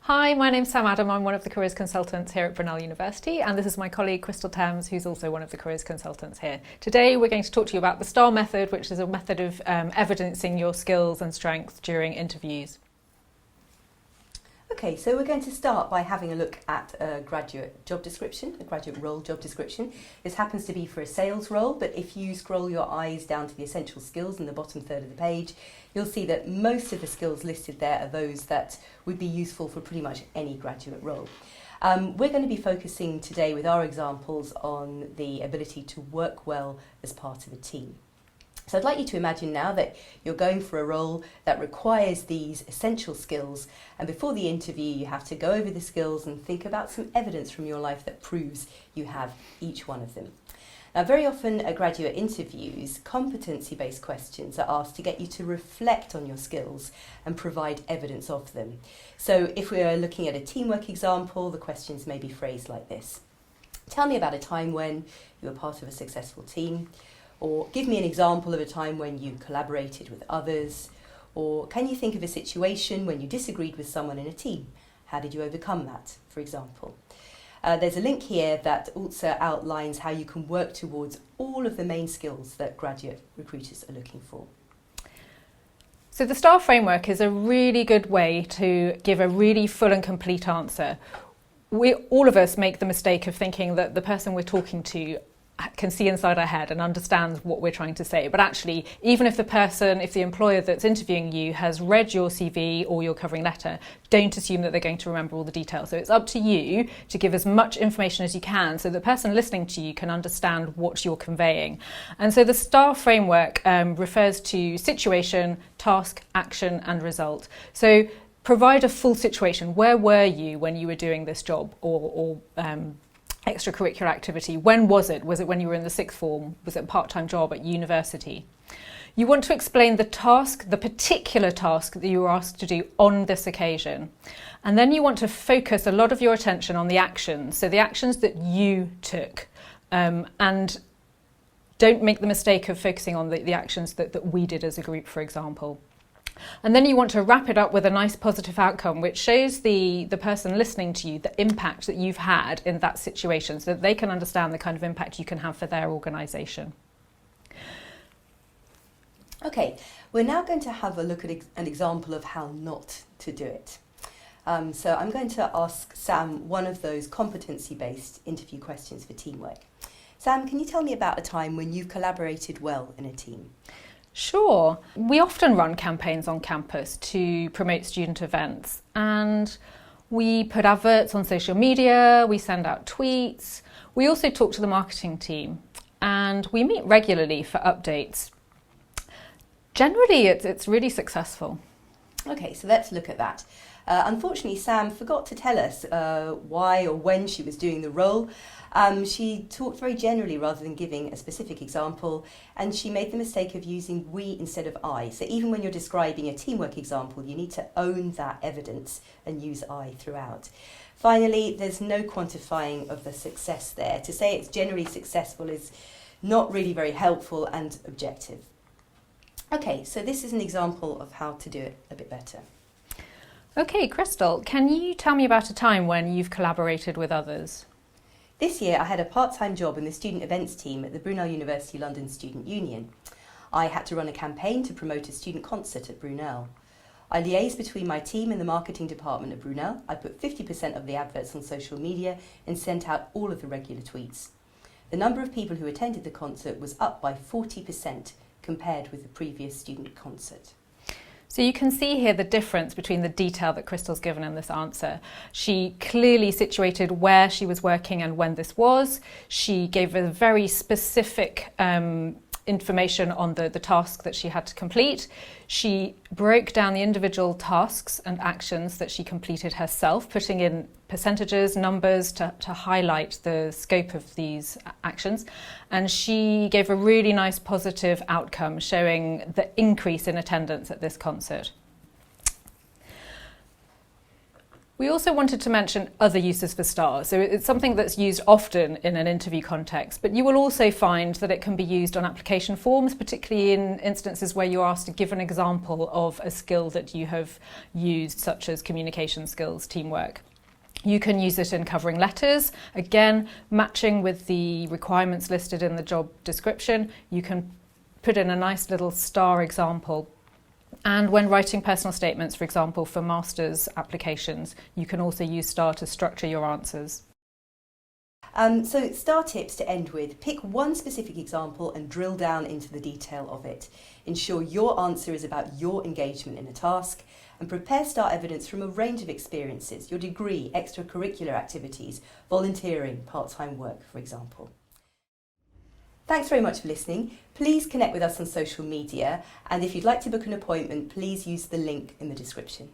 Hi, my name's Sam Adam. I'm one of the careers consultants here at Brunel University, and this is my colleague Christel Thames, who's also one of the careers consultants here. Today we're going to talk to you about the S.T.A.R method, which is a method of evidencing your skills and strengths during interviews. Okay, so we're going to start by having a look at a graduate job description, a graduate role job description. This happens to be for a sales role, but if you scroll your eyes down to the essential skills in the bottom third of the page, you'll see that most of the skills listed there are those that would be useful for pretty much any graduate role. We're going to be focusing today with our examples on the ability to work well as part of a team. So I'd like you to imagine now that you're going for a role that requires these essential skills, and before the interview you have to go over the skills and think about some evidence from your life that proves you have each one of them. Now, very often at graduate interviews, competency-based questions are asked to get you to reflect on your skills and provide evidence of them. So if we are looking at a teamwork example, the questions may be phrased like this. Tell me about a time when you were part of a successful team. Or give me an example of a time when you collaborated with others. Or can you think of a situation when you disagreed with someone in a team? How did you overcome that, for example? There's a link here that also outlines how you can work towards all of the main skills that graduate recruiters are looking for. So the S.T.A.R framework is a really good way to give a really full and complete answer. All of us make the mistake of thinking that the person we're talking to can see inside our head and understands what we're trying to say. But actually, even if the employer that's interviewing you has read your CV or your covering letter, don't assume that they're going to remember all the details. So it's up to you to give as much information as you can so the person listening to you can understand what you're conveying. And so the S.T.A.R framework refers to situation, task, action, and result. So provide a full situation. Where were you when you were doing this job or extracurricular activity? When was it? Was it when you were in the sixth form? Was it a part-time job at university? You want to explain the task, the particular task that you were asked to do on this occasion. And then you want to focus a lot of your attention on the actions, so the actions that you took. And don't make the mistake of focusing on the actions that we did as a group, for example. And then you want to wrap it up with a nice positive outcome which shows the person listening to you the impact that you've had in that situation so that they can understand the kind of impact you can have for their organisation. Okay, we're now going to have a look at an example of how not to do it. So I'm going to ask Sam one of those competency-based interview questions for teamwork. Sam, can you tell me about a time when you've collaborated well in a team? Sure. We often run campaigns on campus to promote student events, and we put adverts on social media, we send out tweets, we also talk to the marketing team, and we meet regularly for updates. Generally, it's really successful. Okay, so let's look at that. Unfortunately, Sam forgot to tell us why or when she was doing the role. She talked very generally rather than giving a specific example, and she made the mistake of using we instead of I. So even when you're describing a teamwork example, you need to own that evidence and use I throughout. Finally, there's no quantifying of the success there. To say it's generally successful is not really very helpful and objective. Okay, so this is an example of how to do it a bit better. Okay, Christel, can you tell me about a time when you've collaborated with others? This year I had a part-time job in the student events team at the Brunel University London Student Union. I had to run a campaign to promote a student concert at Brunel. I liaised between my team and the marketing department at Brunel. I put 50% of the adverts on social media and sent out all of the regular tweets. The number of people who attended the concert was up by 40% compared with the previous student concert. So you can see here the difference between the detail that Christel's given in this answer. She clearly situated where she was working and when this was. She gave a very specific information on the task that she had to complete. She broke down the individual tasks and actions that she completed herself, putting in percentages, numbers to highlight the scope of these actions. And she gave a really nice positive outcome showing the increase in attendance at this concert. We also wanted to mention other uses for STAR. So it's something that's used often in an interview context, but you will also find that it can be used on application forms, particularly in instances where you're asked to give an example of a skill that you have used, such as communication skills, teamwork. You can use it in covering letters, again, matching with the requirements listed in the job description. You can put in a nice little STAR example. And when writing personal statements, for example, for master's applications, you can also use STAR to structure your answers. So STAR tips to end with: pick one specific example and drill down into the detail of it. Ensure your answer is about your engagement in a task, and prepare STAR evidence from a range of experiences: your degree, extracurricular activities, volunteering, part-time work, for example. Thanks very much for listening. Please connect with us on social media, and if you'd like to book an appointment, please use the link in the description.